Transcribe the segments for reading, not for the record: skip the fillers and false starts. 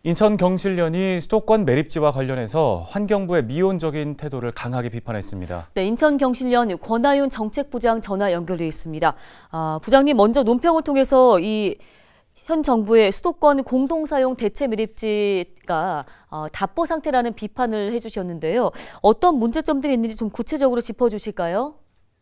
인천 경실련이 수도권 매립지와 관련해서 환경부의 미온적인 태도를 강하게 비판했습니다. 네, 인천 경실련 권하윤 정책부장 전화 연결돼 있습니다. 부장님, 먼저 논평을 통해서 현 정부의 수도권 공동사용 대체 매립지가 답보 상태라는 비판을 해주셨는데요. 어떤 문제점들이 있는지 좀 구체적으로 짚어주실까요?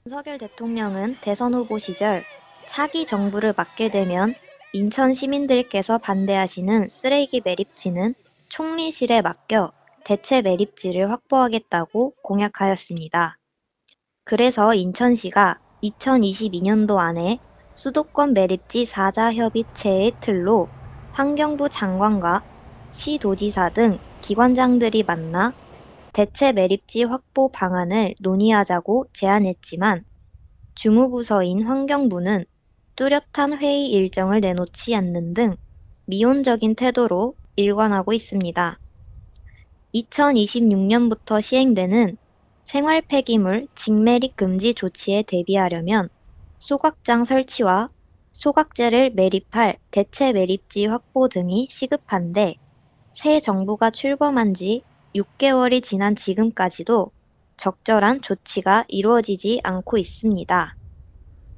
윤석열 대통령은 대선 후보 시절 차기 정부를 맡게 되면 인천 시민들께서 반대하시는 쓰레기 매립지는 총리실에 맡겨 대체 매립지를 확보하겠다고 공약하였습니다. 그래서 인천시가 2022년도 안에 수도권 매립지 4자 협의체의 틀로 환경부 장관과 시도지사 등 기관장들이 만나 대체 매립지 확보 방안을 논의하자고 제안했지만 주무부서인 환경부는 뚜렷한 회의 일정을 내놓지 않는 등 미온적인 태도로 일관하고 있습니다. 2026년부터 시행되는 생활 폐기물 직매립 금지 조치에 대비하려면 소각장 설치와 소각재를 매립할 대체 매립지 확보 등이 시급한데 새 정부가 출범한 지 6개월이 지난 지금까지도 적절한 조치가 이루어지지 않고 있습니다.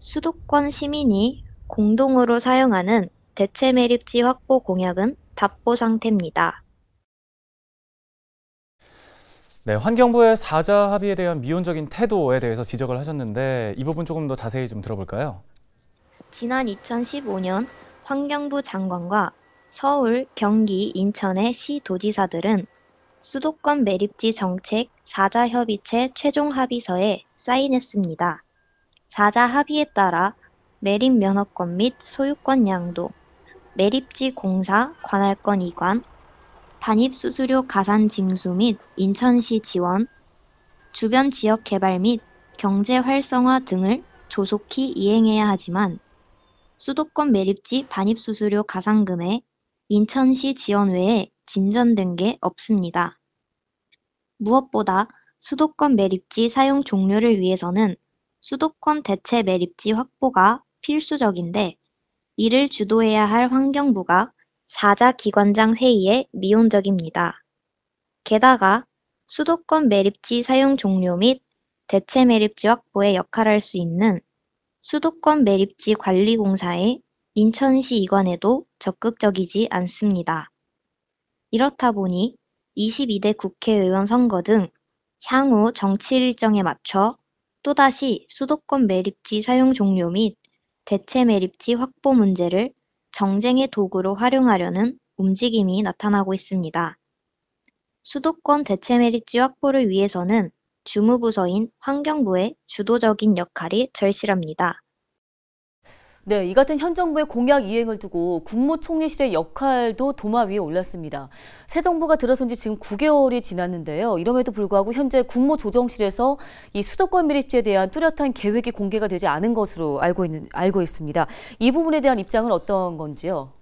수도권 시민이 공동으로 사용하는 대체 매립지 확보 공약은 답보 상태입니다. 네, 환경부의 4자 합의에 대한 미온적인 태도에 대해서 지적을 하셨는데 이 부분 조금 더 자세히 좀 들어볼까요? 지난 2015년 환경부 장관과 서울, 경기, 인천의 시도지사들은 수도권 매립지 정책 4자 협의체 최종 합의서에 사인했습니다. 4자 합의에 따라 매립 면허권 및 소유권 양도, 매립지 공사 관할권 이관, 반입수수료 가산 징수 및 인천시 지원, 주변 지역 개발 및 경제 활성화 등을 조속히 이행해야 하지만 수도권 매립지 반입수수료 가산금에 인천시 지원 외에 진전된 게 없습니다. 무엇보다 수도권 매립지 사용 종료를 위해서는 수도권 대체 매립지 확보가 필수적인데 이를 주도해야 할 환경부가 4자 기관장 회의에 미온적입니다. 게다가 수도권 매립지 사용 종료 및 대체 매립지 확보에 역할할 수 있는 수도권 매립지 관리공사의 인천시 이관에도 적극적이지 않습니다. 이렇다 보니 22대 국회의원 선거 등 향후 정치 일정에 맞춰 또다시 수도권 매립지 사용 종료 및 대체 매립지 확보 문제를 정쟁의 도구로 활용하려는 움직임이 나타나고 있습니다. 수도권 대체 매립지 확보를 위해서는 주무부서인 환경부의 주도적인 역할이 절실합니다. 네, 이 같은 현 정부의 공약 이행을 두고 국무총리실의 역할도 도마 위에 올랐습니다. 새 정부가 들어선 지 지금 9개월이 지났는데요. 이럼에도 불구하고 현재 국무조정실에서 이 수도권 매립지에 대한 뚜렷한 계획이 공개가 되지 않은 것으로 알고 있습니다. 이 부분에 대한 입장은 어떤 건지요?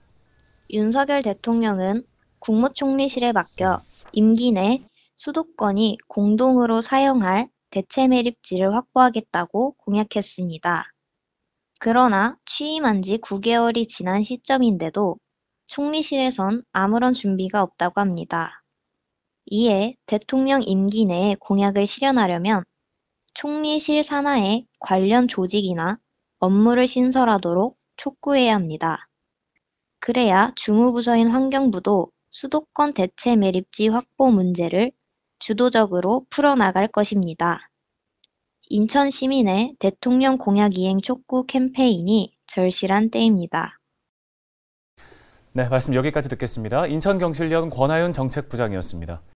윤석열 대통령은 국무총리실에 맡겨 임기 내 수도권이 공동으로 사용할 대체 매립지를 확보하겠다고 공약했습니다. 그러나 취임한 지 9개월이 지난 시점인데도 총리실에선 아무런 준비가 없다고 합니다. 이에 대통령 임기 내에 공약을 실현하려면 총리실 산하에 관련 조직이나 업무를 신설하도록 촉구해야 합니다. 그래야 주무부서인 환경부도 수도권 대체 매립지 확보 문제를 주도적으로 풀어나갈 것입니다. 인천 시민의 대통령 공약 이행 촉구 캠페인이 절실한 때입니다. 네, 말씀 여기까지 듣겠습니다. 인천 경실련 권하윤 정책부장이었습니다.